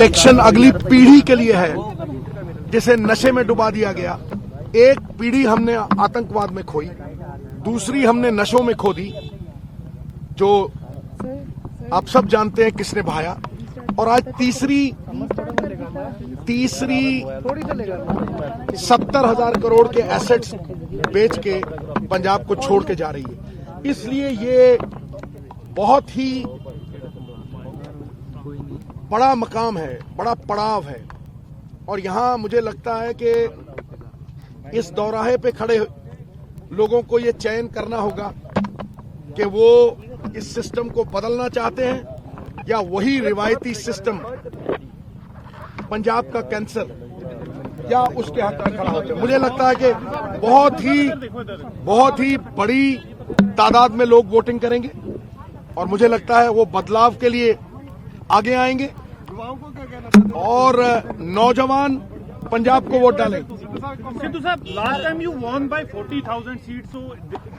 Election अगली पीढ़ी के लिए है जिसे नशे में डुबा दिया गया। एक पीढ़ी हमने आतंकवाद में खोई, दूसरी हमने नशों में खो दी, जो आप सब जानते हैं किसने बहाया, और आज तीसरी 70,000 करोड़ के एसेट्स बेच के पंजाब को छोड़ के जा रही है। इसलिए ये बहुत ही बड़ा मकाम है, बड़ा पड़ाव है, और यहां मुझे लगता है कि इस दौराहे पे खड़े लोगों को ये चयन करना होगा कि वो इस सिस्टम को बदलना चाहते हैं या वही रिवायती सिस्टम पंजाब का कैंसर या उसके हक में खड़ा होते हैं। मुझे लगता है कि बहुत ही बड़ी तादाद में लोग वोटिंग करेंगे और मुझे लगता है वो बदलाव के लिए आगे आएंगे और नौजवान पंजाब को वोट डालेंगे। Sidhu sir, last time you won by 40,000 seats, so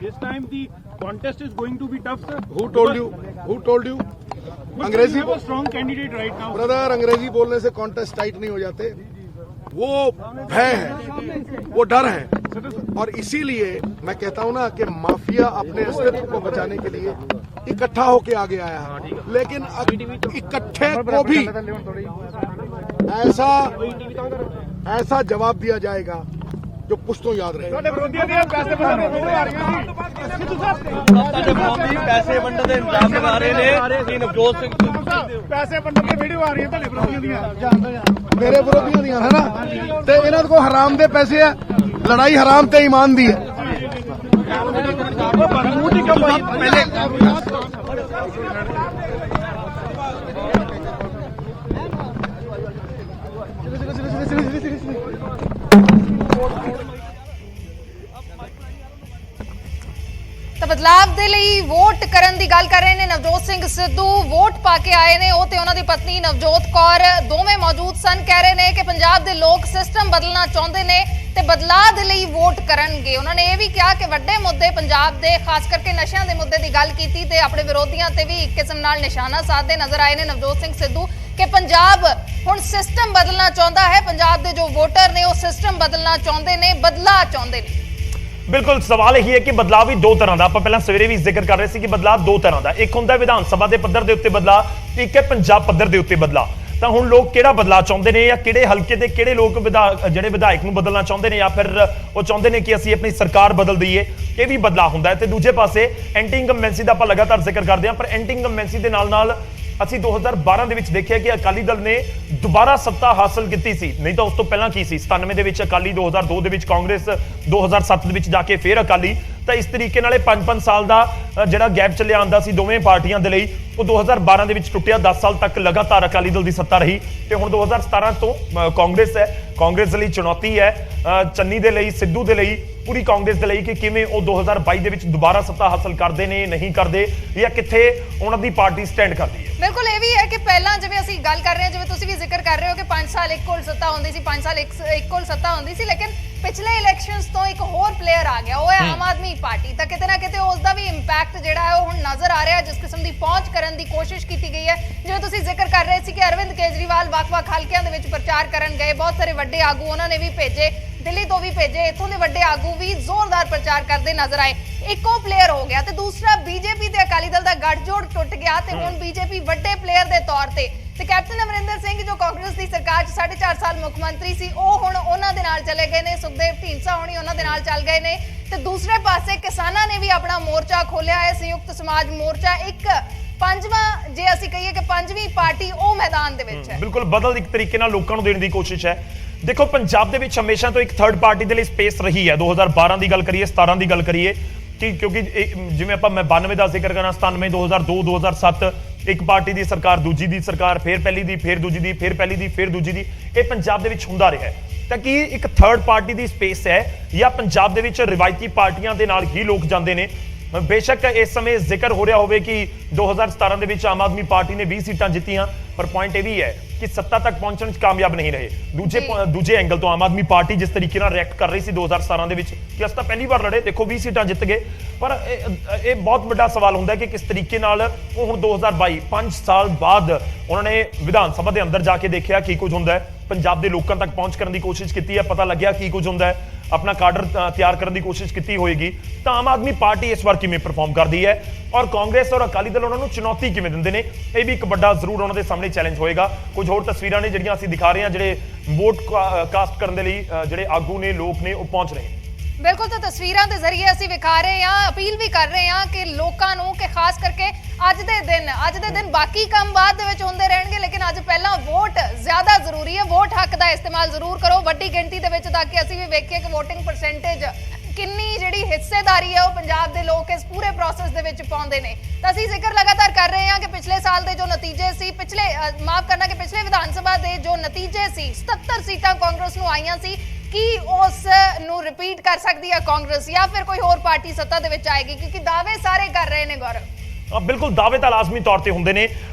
this time the contest is going to be tough, sir. Who told you? Who told you? अंग्रेजी you have a strong candidate right now. Brother, अंग्रेजी बोलने से contest tight नहीं हो जाते। वो भय है, वो डर है, और इसीलिए मैं कहता हूं ना कि माफिया अपने अस्तित्व को बचाने के लिए इकट्ठा होके आगे आया है, लेकिन इकट्ठे को भी ऐसा जवाब दिया जाएगा जो पुश्तों याद रहे। पैसे वंडन ਦੇ ਇੰਤਜ਼ਾਮ ਕਰਾ ਰਹੇ ਨੇ ਨਵਜੋਤ ਸਿੰਘ ਪੈਸੇ ਵੰਡਣ ਦੀ ਵੀਡੀਓ ਆ ਰਹੀ ਹੈ ਤੁਹਾਡੇ ਵਿਰੋਧੀਆਂ ਦੀਆਂ ਮੇਰੇ ਵਿਰੋਧੀਆਂ ਦੀਆਂ ਹੈ ਨਾ, ਤੇ ਇਹਨਾਂ ਕੋਲ ਹਰਾਮ ਦੇ ਪੈਸੇ ਆ। ਲੜਾਈ ਹਰਾਮ ਤੇ ਈਮਾਨ ਦੀ ਹੈ। ਤਾਂ ਬਦਲਾਵ ਦੇ ਲਈ ਵੋਟ ਕਰਨ ਦੀ ਗੱਲ ਕਰ ਰਹੇ ਨੇ ਨਵਜੋਤ ਸਿੰਘ ਸਿੱਧੂ। ਵੋਟ ਪਾ ਕੇ ਆਏ ਨੇ ਉਹ ਤੇ ਉਹਨਾਂ ਦੀ ਪਤਨੀ ਨਵਜੋਤ ਕੌਰ, ਦੋਵੇਂ ਮੌਜੂਦ ਸਨ। ਕਹਿ ਰਹੇ ਨੇ ਕਿ ਪੰਜਾਬ ਦੇ ਲੋਕ ਸਿਸਟਮ ਬਦਲਣਾ ਚਾਹੁੰਦੇ ਨੇ ਤੇ ਬਦਲਾਅ ਦੇ ਲਈ ਵੋਟ ਕਰਨਗੇ। ਉਹਨਾਂ ਨੇ ਇਹ ਵੀ ਕਿਹਾ ਕਿ ਵੱਡੇ ਮੁੱਦੇ ਪੰਜਾਬ ਦੇ, ਖਾਸ ਕਰਕੇ ਨਸ਼ਿਆਂ ਦੇ ਮੁੱਦੇ ਦੀ ਗੱਲ ਕੀਤੀ ਤੇ ਆਪਣੇ ਵਿਰੋਧੀਆਂ ਤੇ ਵੀ ਇੱਕ ਕਿਸਮ ਨਾਲ ਨਿਸ਼ਾਨਾ ਸਾਧਦੇ ਨਜ਼ਰ ਆਏ ਨੇ ਨਵਜੋਤ ਸਿੰਘ ਸਿੱਧੂ ਕਿ ਪੰਜਾਬ ਹੁਣ ਸਿਸਟਮ ਬਦਲਣਾ ਚਾਹੁੰਦਾ ਹੈ। ਪੰਜਾਬ ਦੇ ਜੋ ਵੋਟਰ ਨੇ ਉਹ ਸਿਸਟਮ ਬਦਲਣਾ ਚਾਹੁੰਦੇ ਨੇ, ਬਦਲਾਅ ਚਾਹੁੰਦੇ ਨੇ। बिल्कुल सवाल यही है कि बदलाव भी दो तरह का, आप पहला सवेरे भी जिक्र कर रहे थे कि बदलाव दो तरह का, एक होंगे विधान सभा के पद्धर के उत्ते बदलाव, एक है पंजाब पद्धर के उत्ते बदलाव। तो हुण लोग किहड़ा बदलाव चाहुंदे ने या किहड़े हलके दे किहड़े लोग जिहड़े विधायक नूं बदलना चाहुंदे ने या फिर वो चाहुंदे ने कि असीं अपनी सरकार बदल दईए, ये भी बदलाव हुंदा है। ते दूजे पासे एंटी इनकम्बेंसी दा आपां लगातार जिक्र करदे हां, पर एंटी इनकम्बेंसी दे नाल ਅਸੀਂ 2012 ਦੇ ਵਿੱਚ ਦੇਖਿਆ ਕਿ ਅਕਾਲੀ ਦਲ ਨੇ ਦੁਬਾਰਾ ਸੱਤਾ ਹਾਸਲ ਕੀਤੀ ਸੀ। ਨਹੀਂ ਤਾਂ ਉਸ ਤੋਂ ਪਹਿਲਾਂ ਕੀ ਸੀ, 97 ਦੇ ਵਿੱਚ ਅਕਾਲੀ, 2002 ਦੇ ਵਿੱਚ ਕਾਂਗਰਸ, 2007 ਦੇ ਵਿੱਚ ਜਾ ਕੇ ਫਿਰ ਅਕਾਲੀ। ਤਾਂ ਇਸ ਤਰੀਕੇ ਨਾਲ 5-5 ਸਾਲ ਦਾ ਜਿਹੜਾ ਗੈਪ ਚੱਲਿਆ ਆਂਦਾ ਸੀ ਦੋਵੇਂ ਪਾਰਟੀਆਂ ਦੇ ਲਈ, ਉਹ 2012 ਦੇ ਵਿੱਚ ਟੁੱਟਿਆ। 10 ਸਾਲ ਤੱਕ ਲਗਾਤਾਰ ਅਕਾਲੀ ਦਲ ਦੀ ਸੱਤਾ ਰਹੀ ਤੇ ਹੁਣ 2017 ਤੋਂ ਕਾਂਗਰਸ ਹੈ। ਕਾਂਗਰਸ ਲਈ ਚੁਣੌਤੀ ਹੈ ਚੰਨੀ ਦੇ ਲਈ, ਸਿੱਧੂ ਦੇ ਲਈ, ਪੂਰੀ ਕਾਂਗਰਸ ਦੇ ਲਈ ਕਿ ਕਿਵੇਂ ਉਹ 2022 ਦੇ ਵਿੱਚ ਦੁਬਾਰਾ ਸੱਤਾ ਹਾਸਲ ਕਰਦੇ ਨੇ, ਨਹੀਂ ਕਰਦੇ, ਜਾਂ ਕਿੱਥੇ ਉਹਨਾਂ ਦੀ ਪਾਰਟੀ ਸਟੈਂਡ ਕਰਦੀ ਹੈ। ਬਿਲਕੁਲ ਇਹ ਵੀ ਹੈ ਕਿ ਪਹਿਲਾਂ ਜਿਵੇਂ ਅਸੀਂ ਗੱਲ ਕਰ ਰਹੇ ਹਾਂ, ਜਿਵੇਂ ਤੁਸੀਂ ਵੀ ਜ਼ਿਕਰ ਕਰ ਰਹੇ ਹੋ ਕਿ 5 ਸਾਲ ਇੱਕ ਕੋਲ ਸੱਤਾ ਹੁੰਦੀ ਸੀ, 5 ਸਾਲ ਇੱਕ ਕੋਲ ਸੱਤਾ ਹੁੰਦੀ ਸੀ, ਲੇਕਿਨ ਪਿਛਲੇ ਇਲੈਕਸ਼ਨਸ ਤੋਂ ਇੱਕ ਹੋਰ ਪਲੇਅਰ ਆ ਗਿਆ, ਉਹ ਹੈ ਆਮ ਆਦਮੀ ਪਾਰਟੀ। ਤਾਂ ਕਿਤੇ ਨਾ ਕਿਤੇ ਉਸ ਦਾ ਵੀ ਇੰਪੈਕਟ ਜਿਹੜਾ ਹੈ ਉਹ ਹੁਣ ਨਜ਼ਰ ਆ ਰਿਹਾ। ਜਿਸ ਕਿਸਮ ਦੀ ਪਹੁੰਚ ਕਰਨ ਦੀ ਕੋਸ਼ਿਸ਼ ਕੀਤੀ ਗਈ ਹੈ, ਜਿਵੇਂ ਤੁਸੀਂ ਜ਼ਿਕਰ ਕਰ ਰਹੇ ਸੀ ਕਿ ਅਰਵਿੰਦ ਕੇਜਰੀਵਾਲ ਵੱਖ-ਵੱਖ ਹਲਕਿਆਂ ਦੇ ਵਿੱਚ ਪ੍ਰਚਾਰ ਕਰਨ ਗਏ, ਬਹੁਤ ਸਾਰੇ ਵੱਡੇ ਆਗੂ ਉਹਨਾਂ ਨੇ ਵੀ ਭੇਜੇ, ਦਿੱਲੀ ਤੋਂ ਵੀ ਭੇਜੇ, ਇੱਥੋਂ ਦੇ ਵੱਡੇ ਆਗੂ ਵੀ ਜ਼ੋਰਦਾਰ ਪ੍ਰਚਾਰ ਕਰਦੇ ਨਜ਼ਰ ਆਏ। ਇੱਕੋ ਪਲੇਅਰ ਹੋ ਗਿਆ ਤੇ ਦੂਸਰਾ ਬੀਜੇਪੀ ਤੇ ਅਕਾਲੀ ਦਲ ਦਾ ਗੱਠਜੋੜ ਟੁੱਟ ਗਿਆ ਤੇ ਹੁਣ ਬੀਜੇਪੀ ਵੱਡੇ ਪਲੇਅਰ ਦੇ ਤੌਰ ਤੇ ਕੈਪਟਨ ਅਮਰਿੰਦਰ ਸਿੰਘ ਜੋ ਕਾਂਗਰਸ ਦੀ ਸਰਕਾਰ 'ਚ 4.5 ਸਾਲ ਮੁੱਖ ਮੰਤਰੀ ਸੀ, ਉਹ ਹੁਣ ਉਹਨਾਂ ਦੇ ਨਾਲ ਚਲੇ ਗਏ ਨੇ। ਸੁਖਦੇਵ ਢੀਂਡਸਾ ਹੋਣੀ ਉਹਨਾਂ ਦੇ ਨਾਲ ਚੱਲ ਗਏ ਨੇ ਤੇ ਦੂਸਰੇ ਪਾਸੇ ਕਿਸਾਨਾਂ ਨੇ ਵੀ ਆਪਣਾ ਮੋਰਚਾ ਖੋਲਿਆ ਹੈ, ਸੰਯੁਕਤ ਸਮਾਜ ਮੋਰਚਾ। ਇੱਕ ਪੰਜਵਾਂ, ਜੇ ਅਸੀਂ ਕਹੀਏ ਕਿ ਪੰਜਵੀਂ ਪਾਰਟੀ ਉਹ ਮੈਦਾਨ ਦੇ ਵਿੱਚ ਹੈ। ਬਿਲਕੁਲ ਬਦਲ ਇੱਕ ਤਰੀਕੇ ਨਾਲ ਲੋਕਾਂ ਨੂੰ ਦੇਣ ਦੀ ਕੋਸ਼ਿਸ਼ ਹੈ। ਦੇਖੋ ਪੰਜਾਬ ਦੇ ਵਿੱਚ ਹਮੇਸ਼ਾ ਤੋਂ ਇੱਕ ਥਰਡ ਪਾਰਟੀ ਦੇ ਲਈ ਸਪੇਸ ਰਹੀ ਹੈ। 2012 ਦੀ ਗੱਲ ਕਰੀਏ, 17 ਦੀ ਗੱਲ ਕਰੀਏ, ਕਿਉਂਕਿ ਜਿਵੇਂ ਆਪਾਂ ਮੈਂ 92 ਦਾ ਜ਼ਿਕਰ ਕਰਾਂ, 97, 2002, 2007 ਇੱਕ ਪਾਰਟੀ ਦੀ ਸਰਕਾਰ, ਦੂਜੀ ਦੀ ਸਰਕਾਰ, ਫਿਰ ਪਹਿਲੀ ਦੀ, ਫਿਰ ਦੂਜੀ ਦੀ, ਫਿਰ ਪਹਿਲੀ ਦੀ, ਫਿਰ ਦੂਜੀ ਦੀ, ਇਹ ਪੰਜਾਬ ਦੇ ਵਿੱਚ ਹੁੰਦਾ ਰਿਹਾ ਹੈ। ਤਾਂ ਕੀ ਇੱਕ ਥਰਡ ਪਾਰਟੀ ਦੀ ਸਪੇਸ ਹੈ ਜਾਂ ਪੰਜਾਬ ਦੇ ਵਿੱਚ ਰਿਵਾਇਤੀ ਪਾਰਟੀਆਂ ਦੇ ਨਾਲ ਹੀ ਲੋਕ ਜਾਂਦੇ ਨੇ? ਬੇਸ਼ੱਕ ਇਸ ਸਮੇਂ ਜ਼ਿਕਰ ਹੋ ਰਿਹਾ ਹੋਵੇ ਕਿ 2017 ਦੇ ਵਿੱਚ ਆਮ ਆਦਮੀ ਪਾਰਟੀ ਨੇ 20 ਸੀਟਾਂ ਜਿੱਤੀਆਂ, ਪਰ ਪੁਆਇੰਟ ਇਹ ਵੀ ਹੈ ਕਿ ਸੱਤਾ ਤੱਕ ਪਹੁੰਚਣ 'ਚ ਕਾਮਯਾਬ ਨਹੀਂ ਰਹੇ। ਦੂਜੇ ਐਂਗਲ ਤੋਂ ਆਮ ਆਦਮੀ ਪਾਰਟੀ ਜਿਸ ਤਰੀਕੇ ਨਾਲ ਰਿਐਕਟ ਕਰ ਰਹੀ ਸੀ 2017 ਦੇ ਵਿੱਚ ਕਿ ਅਸੀਂ ਤਾਂ ਪਹਿਲੀ ਵਾਰ ਲੜੇ, ਦੇਖੋ 20 ਸੀਟਾਂ ਜਿੱਤ ਗਏ, ਪਰ ਇਹ ਬਹੁਤ ਵੱਡਾ ਸਵਾਲ ਹੁੰਦਾ ਕਿ ਕਿਸ ਤਰੀਕੇ ਨਾਲ ਉਹ ਹੁਣ 2022 5 ਸਾਲ ਬਾਅਦ ਉਹਨਾਂ ਨੇ ਵਿਧਾਨ ਸਭਾ ਦੇ ਅੰਦਰ ਜਾ ਕੇ ਦੇਖਿਆ ਕੀ ਕੁਝ ਹੁੰਦਾ ਹੈ, ਪੰਜਾਬ ਦੇ ਲੋਕਾਂ ਤੱਕ ਪਹੁੰਚ ਕਰਨ ਦੀ ਕੋਸ਼ਿਸ਼ ਕੀਤੀ ਹੈ, ਪਤਾ ਲੱਗਿਆ ਕੀ ਕੁਝ ਹੁੰਦਾ ਹੈ, ਆਪਣਾ ਕਾਡਰ ਤਿਆਰ ਕਰਨ ਦੀ ਕੋਸ਼ਿਸ਼ ਕੀਤੀ ਹੋਏਗੀ। ਤਾਂ ਆਮ ਆਦਮੀ ਪਾਰਟੀ ਇਸ ਵਾਰ ਕਿਵੇਂ ਪਰਫਾਰਮ ਕਰਦੀ ਹੈ ਔਰ ਕਾਂਗਰਸ ਔਰ ਅਕਾਲੀ ਦਲ ਉਹਨਾਂ ਨੂੰ ਚੁਣੌਤੀ ਕਿਵੇਂ ਦਿੰਦੇ ਨੇ, ਇਹ ਵੀ ਇੱਕ ਵੱਡਾ ਜ਼ਰੂਰ ਉਹਨਾਂ ਦੇ ਸਾਹਮਣੇ ਚੈਲੰਜ ਹੋਏਗਾ। ਕੁਝ ਹੋਰ ਤਸਵੀਰਾਂ ਨੇ ਜਿਹੜੀਆਂ ਅਸੀਂ ਦਿਖਾ ਰਹੇ ਹਾਂ, ਜਿਹੜੇ ਵੋਟ ਕਾਸਟ ਕਰਨ ਦੇ ਲਈ ਜਿਹੜੇ ਆਗੂ ਨੇ, ਲੋਕ ਨੇ, ਉਹ ਪਹੁੰਚ ਰਹੇ। ਬਿਲਕੁਲ, ਤਾਂ ਤਸਵੀਰਾਂ ਦੇ ਜ਼ਰੀਏ ਅਸੀਂ ਵਿਖਾ ਰਹੇ ਹਾਂ, ਅਪੀਲ ਵੀ ਕਰ ਰਹੇ ਹਾਂ ਕਿ ਲੋਕਾਂ ਨੂੰ ਕਿ ਖਾਸ ਕਰਕੇ ਅੱਜ ਦੇ ਦਿਨ ਬਾਕੀ ਕੰਮ ਬਾਅਦ ਦੇ ਵਿੱਚ ਹੁੰਦੇ ਰਹਿਣਗੇ, ਲੇਕਿਨ ਅੱਜ ਪਹਿਲਾਂ ਵੋਟ ਜ਼ਿਆਦਾ ਜ਼ਰੂਰੀ ਹੈ। ਵੋਟ ਹੱਕ ਦਾ ਇਸਤੇਮਾਲ ਜ਼ਰੂਰ ਕਰੋ ਵੱਡੀ ਗਿਣਤੀ ਦੇ ਵਿੱਚ, ਤਾਂ ਕਿ ਅਸੀਂ ਵੀ ਵੇਖੀਏ ਕਿ ਵੋਟਿੰਗ ਪਰਸੈਂਟੇਜ ਕਿੰਨੀ ਜਿਹੜੀ ਹਿੱਸੇਦਾਰੀ ਹੈ ਉਹ ਪੰਜਾਬ ਦੇ ਲੋਕ ਇਸ ਪੂਰੇ ਪ੍ਰੋਸੈਸ ਦੇ ਵਿੱਚ ਪਾਉਂਦੇ ਨੇ। ਤਾਂ ਅਸੀਂ ਜ਼ਿਕਰ ਲਗਾਤਾਰ ਕਰ ਰਹੇ ਹਾਂ ਕਿ ਪਿਛਲੇ ਸਾਲ ਦੇ ਜੋ ਨਤੀਜੇ ਸੀ, ਪਿਛਲੇ ਵਿਧਾਨ ਸਭਾ ਦੇ ਜੋ ਨਤੀਜੇ ਸੀ, 77 ਸੀਟਾਂ ਕਾਂਗਰਸ ਨੂੰ ਆਈਆਂ ਸੀ। ਕੀ ਉਸ ਨੂੰ ਰਿਪੀਟ ਕਰ ਸਕਦੀ ਹੈ ਕਾਂਗਰਸ ਜਾਂ ਫਿਰ ਕੋਈ ਹੋਰ ਪਾਰਟੀ ਸੱਤਾ ਦੇ ਵਿੱਚ ਆਏਗੀ? ਕਿਉਂਕਿ ਦਾਅਵੇ ਸਾਰੇ ਕਰ ਰਹੇ ਨੇ ਗੌਰਵ। ਬਿਲਕੁਲ, ਦਾਅਵੇ ਤਾਂ ਲਾਜ਼ਮੀ ਤੌਰ ਤੇ ਹੁੰਦੇ ਨੇ,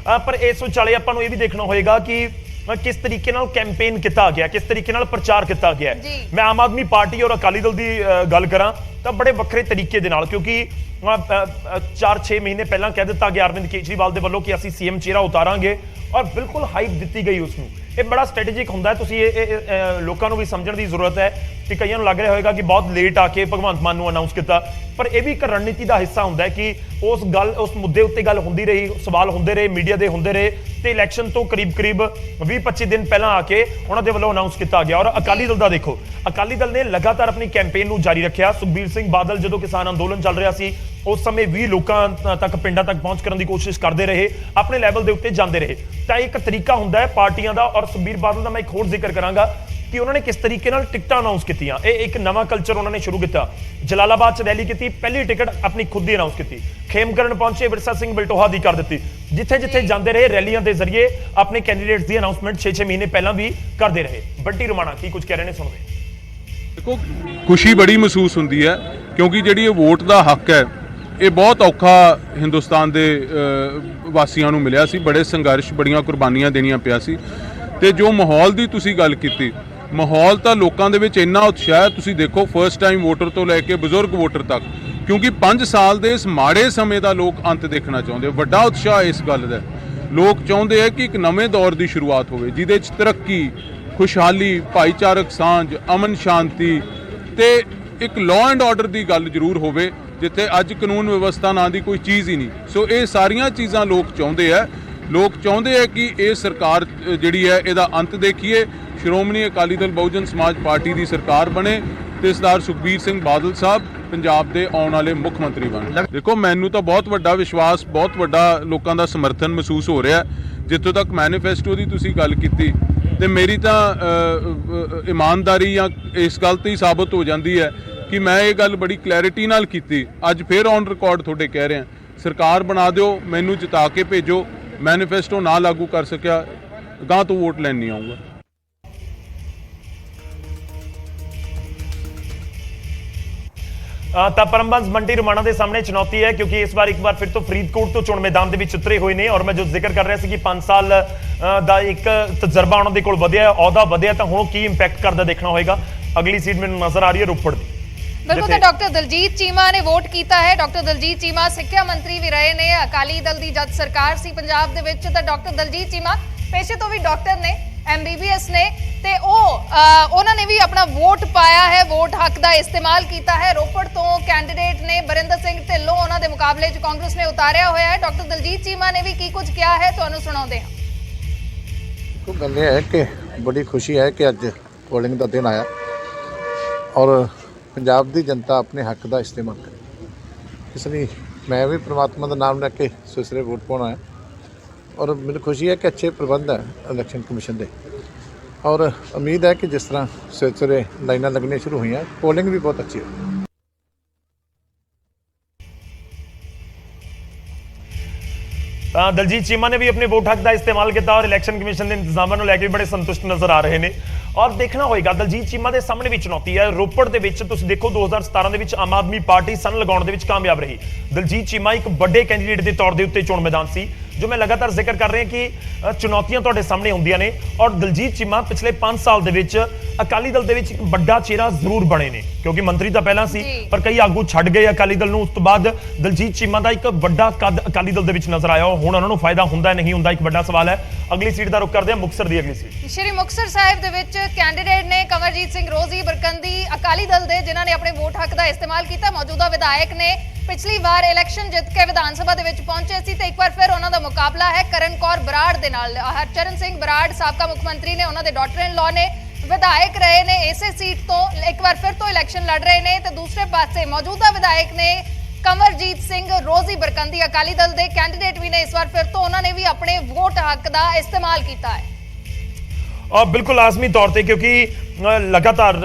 ਪਰ ਇਸ ਵਿਚਾਲੇ ਆਪਾਂ ਨੂੰ ਇਹ ਵੀ ਦੇਖਣਾ ਹੋਏਗਾ ਕਿ ਕਿਸ ਤਰੀਕੇ ਨਾਲ ਕੈਂਪੇਨ ਕੀਤਾ ਗਿਆ, ਕਿਸ ਤਰੀਕੇ ਨਾਲ ਪ੍ਰਚਾਰ ਕੀਤਾ ਗਿਆ। ਮੈਂ ਆਮ ਆਦਮੀ ਪਾਰਟੀ ਔਰ ਅਕਾਲੀ ਦਲ ਦੀ ਗੱਲ ਕਰਾਂ ਤਾਂ ਬੜੇ ਵੱਖਰੇ ਤਰੀਕੇ ਦੇ ਨਾਲ, ਕਿਉਂਕਿ 4-6 ਮਹੀਨੇ ਪਹਿਲਾਂ ਕਹਿ ਦਿੱਤਾ ਗਿਆ ਅਰਵਿੰਦ ਕੇਜਰੀਵਾਲ ਦੇ ਵੱਲੋਂ ਕਿ ਅਸੀਂ ਸੀਐਮ ਚਿਹਰਾ ਉਤਾਰਾਂਗੇ ਔਰ ਬਿਲਕੁਲ ਹਾਈਪ ਦਿੱਤੀ ਗਈ ਉਸ ਨੂੰ। ਇਹ ਬੜਾ ਸਟ੍ਰੈਟੇਜਿਕ ਹੁੰਦਾ ਹੈ, ਤੁਸੀਂ ਇਹ ਲੋਕਾਂ ਨੂੰ ਵੀ ਸਮਝਣ ਦੀ ਜ਼ਰੂਰਤ ਹੈ ਕਿ ਕਈਆਂ ਨੂੰ ਲੱਗ ਰਿਹਾ ਹੋਏਗਾ ਕਿ ਬਹੁਤ ਲੇਟ ਆ ਕੇ ਭਗਵੰਤ ਮਾਨ ਨੂੰ ਅਨਾਉਂਸ ਕੀਤਾ, ਪਰ ਇਹ ਵੀ ਇੱਕ ਰਣਨੀਤੀ ਦਾ ਹਿੱਸਾ ਹੁੰਦਾ ਹੈ ਕਿ ਉਸ ਮੁੱਦੇ ਉੱਤੇ ਗੱਲ ਹੁੰਦੀ ਰਹੀ, ਸਵਾਲ ਹੁੰਦੇ ਰਹੇ, ਮੀਡੀਆ ਦੇ ਹੁੰਦੇ ਰਹੇ, ਤੇ ਇਲੈਕਸ਼ਨ ਤੋਂ ਕਰੀਬ 20-25 ਦਿਨ ਪਹਿਲਾਂ ਆ ਕੇ ਉਹਨਾਂ ਦੇ ਵੱਲੋਂ ਅਨਾਉਂਸ ਕੀਤਾ ਗਿਆ। ਔਰ ਅਕਾਲੀ ਦਲ ਦਾ ਦੇਖੋ, ਅਕਾਲੀ ਦਲ ਨੇ ਲਗਾਤਾਰ ਆਪਣੀ ਕੈਂਪੇਨ ਨੂੰ ਜਾਰੀ ਰੱਖਿਆ। ਸੁਖਬੀਰ ਸਿੰਘ ਬਾਦਲ ਜਦੋਂ ਕਿਸਾਨ ਅੰਦੋਲਨ ਚੱਲ ਰਿਹਾ ਸੀ ਉਸ ਸਮੇਂ ਵੀ ਲੋਕਾਂ ਤੱਕ, ਪਿੰਡਾਂ ਤੱਕ ਪਹੁੰਚ ਕਰਨ ਦੀ ਕੋਸ਼ਿਸ਼ ਕਰਦੇ ਰਹੇ, ਆਪਣੇ ਲੈਵਲ ਦੇ ਉੱਤੇ ਜਾਂਦੇ ਰਹੇ। ਤਾਂ ਇੱਕ ਤਰੀਕਾ ਹੁੰਦਾ ਹੈ ਪਾਰਟੀਆਂ ਦਾ। ਔਰ ਸੁਖਬੀਰ ਬਾਦਲ ਦਾ ਮੈਂ ਇੱਕ ਹੋਰ ਜ਼ਿਕਰ ਕਰਾਂਗਾ ਕਿ ਉਹਨਾਂ ਨੇ ਕਿਸ ਤਰੀਕੇ ਨਾਲ ਟਿਕਟਾਂ ਅਨਾਉਂਸ ਕੀਤੀਆਂ। ਇਹ ਇੱਕ ਨਵਾਂ ਕਲਚਰ ਉਹਨਾਂ ਨੇ ਸ਼ੁਰੂ ਕੀਤਾ। ਜਲਾਲਾਬਾਦ 'ਚ ਰੈਲੀ ਕੀਤੀ, ਪਹਿਲੀ ਟਿਕਟ ਆਪਣੀ ਖੁਦ ਦੀ ਅਨਾਉਂਸ ਕੀਤੀ। ਖੇਮਕਰਨ ਪਹੁੰਚੇ, ਵਿਰਸਾ ਸਿੰਘ ਬਲਟੋਹਾ ਦੀ ਕਰ ਦਿੱਤੀ। ਜਿੱਥੇ ਜਾਂਦੇ ਰਹੇ ਰੈਲੀਆਂ ਦੇ ਜ਼ਰੀਏ ਆਪਣੇ ਕੈਂਡੀਡੇਟਸ ਦੀ ਅਨਾਉਂਸਮੈਂਟ 6-6 ਮਹੀਨੇ ਪਹਿਲਾਂ ਵੀ ਕਰਦੇ ਰਹੇ। ਬੰਟੀ ਰਮਾਣਾ ਕੀ ਕੁਝ ਕਹਿ ਰਹੇ ਨੇ, ਸੁਣਦੇ। ਦੇਖੋ, ਖੁਸ਼ੀ ਬੜੀ ਮਹਿਸੂਸ ਹੁੰਦੀ ਹੈ ਕਿਉਂਕਿ ਜਿਹੜੀ ਇਹ ਵੋਟ ਦਾ ਹੱਕ ਹੈ ਇਹ ਬਹੁਤ ਔਖਾ ਹਿੰਦੁਸਤਾਨ ਦੇ ਵਾਸੀਆਂ ਨੂੰ ਮਿਲਿਆ ਸੀ। ਬੜੇ ਸੰਘਰਸ਼, ਬੜੀਆਂ ਕੁਰਬਾਨੀਆਂ ਦੇਣੀਆਂ ਪਿਆ ਸੀ। ਤੇ ਜੋ ਮਾਹੌਲ ਦੀ ਤੁਸੀਂ ਗੱਲ ਕੀਤੀ, ਮਾਹੌਲ ਤਾਂ ਲੋਕਾਂ ਦੇ ਵਿੱਚ ਇੰਨਾ ਉਤਸ਼ਾਹ ਹੈ, ਤੁਸੀਂ ਦੇਖੋ ਫਸਟ ਟਾਈਮ ਵੋਟਰ ਤੋਂ ਲੈ ਕੇ ਬਜ਼ੁਰਗ ਵੋਟਰ ਤੱਕ, ਕਿਉਂਕਿ 5 ਸਾਲ ਦੇ ਇਸ ਮਾੜੇ ਸਮੇਂ ਦਾ ਲੋਕ ਅੰਤ ਦੇਖਣਾ ਚਾਹੁੰਦੇ। ਵੱਡਾ ਉਤਸ਼ਾਹ ਇਸ ਗੱਲ ਦਾ, ਲੋਕ ਚਾਹੁੰਦੇ ਹੈ ਕਿ ਇੱਕ ਨਵੇਂ ਦੌਰ ਦੀ ਸ਼ੁਰੂਆਤ ਹੋਵੇ ਜਿਹਦੇ 'ਚ ਤਰੱਕੀ, ਖੁਸ਼ਹਾਲੀ, ਭਾਈਚਾਰਕ ਸਾਂਝ, ਅਮਨ ਸ਼ਾਂਤੀ ਤੇ ਇੱਕ ਲਾਅ ਐਂਡ ਆਰਡਰ ਦੀ ਗੱਲ ਜ਼ਰੂਰ ਹੋਵੇ, ਜਿੱਥੇ ਅੱਜ ਕਾਨੂੰਨ ਵਿਵਸਥਾ ਨਾਂ ਦੀ ਕੋਈ ਚੀਜ਼ ਹੀ ਨਹੀਂ। ਸੋ ਇਹ ਸਾਰੀਆਂ ਚੀਜ਼ਾਂ ਲੋਕ ਚਾਹੁੰਦੇ ਆ। ਲੋਕ ਚਾਹੁੰਦੇ ਆ ਕਿ ਇਹ ਸਰਕਾਰ ਜਿਹੜੀ ਹੈ ਇਹਦਾ ਅੰਤ ਦੇਖੀਏ, ਸ਼੍ਰੋਮਣੀ ਅਕਾਲੀ ਦਲ ਬਹੁਜਨ ਸਮਾਜ ਪਾਰਟੀ ਦੀ ਸਰਕਾਰ ਬਣੇ ਤੇ ਸਰਦਾਰ ਸੁਖਬੀਰ ਸਿੰਘ ਬਾਦਲ ਸਾਹਿਬ ਪੰਜਾਬ ਦੇ ਆਉਣ ਵਾਲੇ ਮੁੱਖ ਮੰਤਰੀ ਬਣ। ਦੇਖੋ, ਮੈਨੂੰ ਤਾਂ ਬਹੁਤ ਵੱਡਾ ਵਿਸ਼ਵਾਸ, ਬਹੁਤ ਵੱਡਾ ਲੋਕਾਂ ਦਾ ਸਮਰਥਨ ਮਹਿਸੂਸ ਹੋ ਰਿਹਾ। ਜਿੱਥੋਂ ਤੱਕ ਮੈਨੀਫੈਸਟੋ ਦੀ ਤੁਸੀਂ ਗੱਲ ਕੀਤੀ ਤੇ ਮੇਰੀ ਤਾਂ ਇਮਾਨਦਾਰੀ ਜਾਂ ਇਸ ਗੱਲ ਤੇ ਹੀ ਸਾਬਤ ਹੋ ਜਾਂਦੀ ਹੈ ਕਿ ਮੈਂ ਇਹ ਗੱਲ ਬੜੀ ਕਲੈਰਿਟੀ ਨਾਲ ਕੀਤੀ। ਅੱਜ ਫਿਰ ਔਨ ਰਿਕਾਰਡ ਤੁਹਾਡੇ ਕਹਿ ਰਿਹਾ, ਸਰਕਾਰ ਬਣਾ ਦਿਓ, ਮੈਨੂੰ ਜਿਤਾ ਕੇ ਭੇਜੋ। ਮੈਨੀਫੈਸਟੋ ਨਾ ਲਾਗੂ ਕਰ ਸਕਿਆ, ਗਾਂ ਤੋਂ ਵੋਟ ਲੈਣ ਨਹੀਂ ਆਊਂਗਾ। ਤਾਂ ਪਰਮਬੰਸ ਬੰਟੀ ਰਮਾਣਾ ਦੇ ਸਾਹਮਣੇ ਚੁਣੌਤੀ ਹੈ, ਕਿਉਂਕਿ ਇਸ ਵਾਰ ਇੱਕ ਵਾਰ ਫਿਰ ਤੋਂ ਫਰੀਦਕੋਟ ਤੋਂ ਚੋਣ ਮੈਦਾਨ ਦੇ ਵਿੱਚ ਉਤਰੇ ਹੋਏ ਨੇ। ਔਰ ਮੈਂ ਜੋ ਜ਼ਿਕਰ ਕਰ ਰਿਹਾ ਸੀ ਕਿ 5 ਸਾਲ ਦਾ ਇੱਕ ਤਜਰਬਾ ਉਹਨਾਂ ਦੇ ਕੋਲ ਵਧਿਆ, ਅਹੁਦਾ ਵਧਿਆ, ਤਾਂ ਹੁਣ ਕੀ ਇੰਪੈਕਟ ਕਰਦਾ ਦੇਖਣਾ ਹੋਏਗਾ। ਅਗਲੀ ਸੀਟ ਮੈਨੂੰ ਨਜ਼ਰ ਆ ਰਹੀ ਹੈ ਰੋਪੜ ਦੀ। ਬਿਲਕੁਲ, ਤਾਂ ਡਾਕਟਰ ਦਲਜੀਤ ਚੀਮਾ ਨੇ ਵੋਟ ਕੀਤਾ ਹੈ। ਡਾਕਟਰ ਦਲਜੀਤ ਚੀਮਾ ਸਿੱਖਿਆ ਮੰਤਰੀ ਵੀ ਰਹੇ ਨੇ ਅਕਾਲੀ ਦਲ ਦੀ ਜਦ ਸਰਕਾਰ ਸੀ ਪੰਜਾਬ ਦੇ ਵਿੱਚ। ਤਾਂ ਡਾਕਟਰ ਦਲਜੀਤ ਚੀਮਾ ਪੇਸ਼ੇ ਤੋਂ ਵੀ ਡਾਕਟਰ ਨੇ, MBBS ਨੇ, ਤੇ ਉਹਨਾਂ ਨੇ ਵੀ ਆਪਣਾ ਵੋਟ ਪਾਇਆ ਹੈ, ਵੋਟ ਹੱਕ ਦਾ ਇਸਤੇਮਾਲ ਕੀਤਾ ਹੈ। ਰੋਪੜ ਤੋਂ ਕੈਂਡੀਡੇਟ ਨੇ ਬਰਿੰਦਰ ਸਿੰਘ ਢਿੱਲੋਂ, ਉਹਨਾਂ ਦੇ ਮੁਕਾਬਲੇ 'ਚ ਕਾਂਗਰਸ ਨੇ ਉਤਾਰਿਆ ਹੋਇਆ ਹੈ। ਡਾਕਟਰ ਦਲਜੀਤ ਚੀਮਾ ਨੇ ਵੀ ਕੀ ਕੁਝ ਕਿਹਾ ਹੈ, ਤੁਹਾਨੂੰ ਸੁਣਾਉਂਦੇ ਹਾਂ। तो गल ये है कि बड़ी खुशी है कि अज पोलिंग का दिन आया और पंजाब की जनता अपने हक का इस्तेमाल करे, इसलिए मैं भी परमात्मा का नाम रख के सवेरे वोट पाना है। और मैंने खुशी है कि अच्छे प्रबंध है इलैक्शन कमीशन के, और उम्मीद है कि जिस तरह सवेरे लाइनां लगनी शुरू हुई हैं, पोलिंग भी बहुत अच्छी है। ਦਲਜੀਤ ਚੀਮਾ ਨੇ ਵੀ ਆਪਣੇ ਵੋਟ ਹੱਕ ਦਾ ਇਸਤੇਮਾਲ ਕੀਤਾ ਔਰ ਇਲੈਕਸ਼ਨ ਕਮਿਸ਼ਨ ਦੇ ਇੰਤਜ਼ਾਮਾਂ ਨੂੰ ਲੈ ਕੇ ਬੜੇ ਸੰਤੁਸ਼ਟ ਨਜ਼ਰ ਆ ਰਹੇ ਨੇ। ਔਰ ਦੇਖਣਾ ਹੋਏਗਾ, ਦਲਜੀਤ ਚੀਮਾ ਦੇ ਸਾਹਮਣੇ ਵੀ ਚੁਣੌਤੀ ਹੈ। ਰੋਪੜ ਦੇ ਵਿੱਚ ਤੁਸੀਂ ਦੇਖੋ 2017 ਦੇ ਵਿੱਚ ਆਮ ਆਦਮੀ ਪਾਰਟੀ ਸਨ ਲਗਾਉਣ ਦੇ ਵਿੱਚ ਕਾਮਯਾਬ ਰਹੀ। ਦਲਜੀਤ ਚੀਮਾ ਇੱਕ ਵੱਡੇ ਕੈਂਡੀਡੇਟ ਦੇ ਤੌਰ ਦੇ ਉੱਤੇ ਚੋਣ ਮੈਦਾਨ ਸੀ। जो मैं लगातार जिक्र कर रहा कि चुनौतियां ਤੁਹਾਡੇ ਸਾਹਮਣੇ ਹੁੰਦੀਆਂ ਨੇ ਔਰ ਦਲਜੀਤ ਚੀਮਾ ਪਿਛਲੇ 5 ਸਾਲ ਦੇ ਵਿੱਚ ਅਕਾਲੀ ਦਲ ਦੇ ਵਿੱਚ ਇੱਕ ਵੱਡਾ ਚਿਹਰਾ ਜ਼ਰੂਰ ਬਣੇ ਨੇ ਕਿਉਂਕਿ ਮੰਤਰੀ ਤਾਂ ਪਹਿਲਾਂ ਸੀ ਪਰ ਕਈ ਆਗੂ ਛੱਡ ਗਏ ਅਕਾਲੀ ਦਲ ਨੂੰ। ਉਸ ਤੋਂ ਬਾਅਦ ਦਲਜੀਤ ਚੀਮਾ ਦਾ ਇੱਕ ਵੱਡਾ ਕੱਦ ਅਕਾਲੀ ਦਲ ਦੇ ਵਿੱਚ ਨਜ਼ਰ ਆਇਆ। ਹੁਣ ਉਹਨਾਂ ਨੂੰ ਫਾਇਦਾ ਹੁੰਦਾ ਨਹੀਂ ਹੁੰਦਾ ਇੱਕ ਵੱਡਾ ਸਵਾਲ ਹੈ। ਅਗਲੀ ਸੀਟ ਦਾ ਰੁਖ ਕਰਦੇ ਹਾਂ ਮੁਕਤਸਰ ਦੀ ਅਗਲੀ ਸੀਟ। ਸ਼੍ਰੀ ਮੁਕਤਸਰ ਸਾਹਿਬ ਦੇ ਵਿੱਚ ਕੈਂਡੀਡੇਟ ਨੇ ਕਮਰਜੀਤ ਸਿੰਘ ਰੋਜ਼ੀ ਬਰਕੰਦੀ ਅਕਾਲੀ ਦਲ ਦੇ ਜਿਨ੍ਹਾਂ ਨੇ ਆਪਣੇ ਵੋਟ ਹੱਕ ਦਾ ਇਸਤੇਮਾਲ ਕੀਤਾ। ਮੌਜੂਦਾ ਵਿਧਾਇਕ ਨੇ ਪਿਛਲੀ ਵਾਰ ਇਲੈਕਸ਼ਨ ਜਿੱਤ ਕੇ ਵਿਧਾਨ ਸਭਾ ਦੇ ਵਿੱਚ ਪਹੁੰਚੇ ਸੀ ਤੇ ਇੱਕ ਵਾਰ ਫਿਰ ਉਹਨਾਂ ਦਾ ਮੁਕਾਬਲਾ ਹੈ ਕਰਨ ਕੌਰ ਬਰਾੜ ਦੇ ਨਾਲ। ਹਰਚਰਨ ਸਿੰਘ ਬਰਾੜ ਸਾਬਕਾ ਮੁੱਖ ਮੰਤਰੀ ਨੇ, ਉਹਨਾਂ ਦੇ ਡਾਟਰ ਇਨ ਲਾਅ ਨੇ, ਵਿਧਾਇਕ ਰਹੇ ਨੇ ਇਸੇ ਸੀਟ ਤੋਂ, ਇੱਕ ਵਾਰ ਫਿਰ ਤੋਂ ਇਲੈਕਸ਼ਨ ਲੜ ਰਹੇ ਨੇ। ਤੇ ਦੂਸਰੇ ਪਾਸੇ ਮੌਜੂਦਾ ਵਿਧਾਇਕ ਨੇ ਕਮਰਜੀਤ ਸਿੰਘ ਰੋਜ਼ੀ ਬਰਕੰਦੀ ਅਕਾਲੀ ਦਲ ਦੇ ਕੈਂਡੀਡੇਟ ਵੀ ਨੇ। ਇਸ ਵਾਰ ਫਿਰ ਤੋਂ ਉਹਨਾਂ ਨੇ ਵੀ ਆਪਣੇ ਵੋਟ ਹੱਕ ਦਾ ਇਸਤੇਮਾਲ ਕੀਤਾ ਹੈ। बिल्कुल लाजमी तौर पर क्योंकि लगातार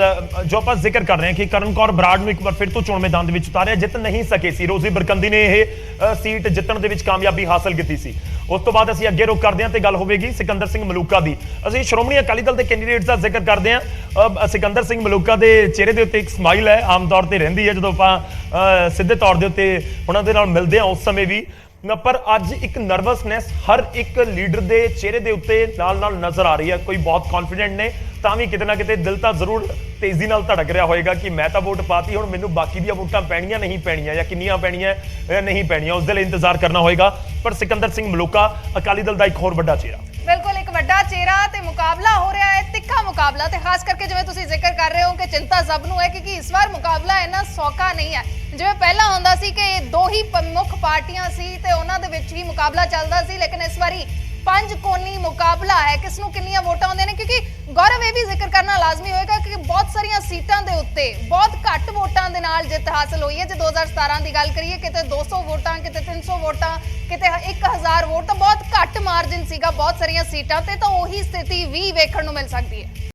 जो आप जिक्र कर रहे हैं कि करण कौर बराड़ ਨੂੰ ਇੱਕ ਵਾਰ ਫਿਰ ਤੋਂ ਚੋਣ ਮੈਦਾਨ ਦੇ ਵਿੱਚ ਉਤਾਰਿਆ। ਜਿੱਤ ਨਹੀਂ ਸਕੇ ਸੀ ਰੋਜ਼ੀ ਬਰਕੰਦੀ ਨੇ ਇਹ ਸੀਟ ਜਿੱਤਣ ਦੇ ਵਿੱਚ ਕਾਮਯਾਬੀ ਹਾਸਲ ਕੀਤੀ ਸੀ। ਉਸ ਤੋਂ ਬਾਅਦ ਅਸੀਂ ਅੱਗੇ ਰੁਕ ਕਰਦੇ ਹਾਂ ਤੇ ਗੱਲ ਹੋਵੇਗੀ ਸਿਕੰਦਰ ਸਿੰਘ ਮਲੂਕਾ ਦੀ। ਅਸੀਂ ਸ਼੍ਰੋਮਣੀ ਅਕਾਲੀ ਦਲ ਦੇ ਕੈਂਡੀਡੇਟਸ ਦਾ ਜ਼ਿਕਰ ਕਰਦੇ ਹਾਂ। ਸਿਕੰਦਰ ਸਿੰਘ ਮਲੂਕਾ ਦੇ ਚਿਹਰੇ ਦੇ ਉੱਤੇ ਇੱਕ ਸਮਾਈਲ ਹੈ, ਆਮ ਤੌਰ ਤੇ ਰਹਿੰਦੀ ਹੈ ਜਦੋਂ ਆਪਾਂ ਸਿੱਧੇ ਤੌਰ ਦੇ ਉੱਤੇ ਉਹਨਾਂ ਦੇ ਨਾਲ ਮਿਲਦੇ ਹਾਂ ਉਸ ਸਮੇਂ ਵੀ। पर अज एक नर्वसनैस हर एक लीडर के चेहरे के उत्ते नाल नजर आ रही है। कोई बहुत कॉन्फिडेंट ने ਤਾਂ ਵੀ ਕਿਤੇ ਨਾ ਕਿਤੇ ਦਿਲ ਤਾਂ ਜ਼ਰੂਰ ਤੇਜ਼ੀ ਨਾਲ ਧੜਕ ਰਿਹਾ ਹੋਏਗਾ ਕਿ ਮੈਂ ਤਾਂ ਵੋਟ ਪਾਤੀ, ਹੁਣ ਮੈਨੂੰ ਬਾਕੀ ਦੀਆਂ ਵੋਟਾਂ ਪੈਣੀਆਂ ਨਹੀਂ ਪੈਣੀਆਂ ਜਾਂ ਕਿੰਨੀਆਂ ਪੈਣੀਆਂ ਨਹੀਂ ਪੈਣੀਆਂ, ਉਸ ਦੇ ਲਈ ਇੰਤਜ਼ਾਰ ਕਰਨਾ ਹੋਏਗਾ। ਪਰ ਸਿਕੰਦਰ ਸਿੰਘ ਮਲੂਕਾ ਅਕਾਲੀ ਦਲ ਦਾ ਇੱਕ ਹੋਰ ਵੱਡਾ ਚਿਹਰਾ, ਬਿਲਕੁਲ ਇੱਕ ਵੱਡਾ ਚਿਹਰਾ ਤੇ ਮੁਕਾਬਲਾ ਹੋ ਰਿਹਾ ਹੈ, ਤਿੱਖਾ ਮੁਕਾਬਲਾ। ਤੇ ਖਾਸ ਕਰਕੇ ਜਿਵੇਂ ਤੁਸੀਂ ਜ਼ਿਕਰ ਕਰ ਰਹੇ ਹੋ ਕਿ ਚਿੰਤਾ ਸਭ ਨੂੰ ਹੈ ਕਿਉਂਕਿ ਇਸ ਵਾਰ ਮੁਕਾਬਲਾ ਇੰਨਾ ਸੌਖਾ ਨਹੀਂ ਹੈ। ਜਿਵੇਂ ਪਹਿਲਾਂ ਹੁੰਦਾ ਸੀ ਕਿ ਦੋ ਹੀ ਮੁੱਖ ਪਾਰਟੀਆਂ ਸੀ ਤੇ ਉਹਨਾਂ ਦੇ ਵਿੱਚ ਹੀ ਮੁਕਾਬਲਾ ਚੱਲਦਾ ਸੀ, ਲੇਕਿਨ ਇਸ ਵਾਰੀ ਪੰਜ ਕੋਨੀ ਮੁਕਾਬਲਾ ਹੈ। ਕਿਸ ਨੂੰ ਕਿੰਨੀਆਂ ਵੋਟਾਂ ਆਉਂਦੀਆਂ ਨੇ, ਕਿਉਂਕਿ ਗੌਰਵ ਇਹ ਵੀ ਜ਼ਿਕਰ ਕਰਨਾ ਲਾਜ਼ਮੀ ਹੋਏਗਾ ਕਿ ਬਹੁਤ ਸਾਰੀਆਂ ਸੀਟਾਂ ਦੇ ਉੱਤੇ ਬਹੁਤ ਘੱਟ ਵੋਟਾਂ ਦੇ ਨਾਲ ਜਿੱਤ ਹਾਸਲ ਹੋਈ ਹੈ। ਜੇ 2017 ਦੀ ਗੱਲ ਕਰੀਏ, ਕਿਤੇ 200 ਵੋਟਾਂ, ਕਿਤੇ 300 ਵੋਟਾਂ, ਕਿਤੇ 1000 ਵੋਟ, ਤਾਂ ਬਹੁਤ ਘੱਟ ਮਾਰਜਨ ਸੀਗਾ ਬਹੁਤ ਸਾਰੀਆਂ ਸੀਟਾਂ ਤੇ। ਤਾਂ ਉਹੀ ਸਥਿਤੀ ਵੀ ਵੇਖਣ ਨੂੰ ਮਿਲ ਸਕਦੀ ਹੈ।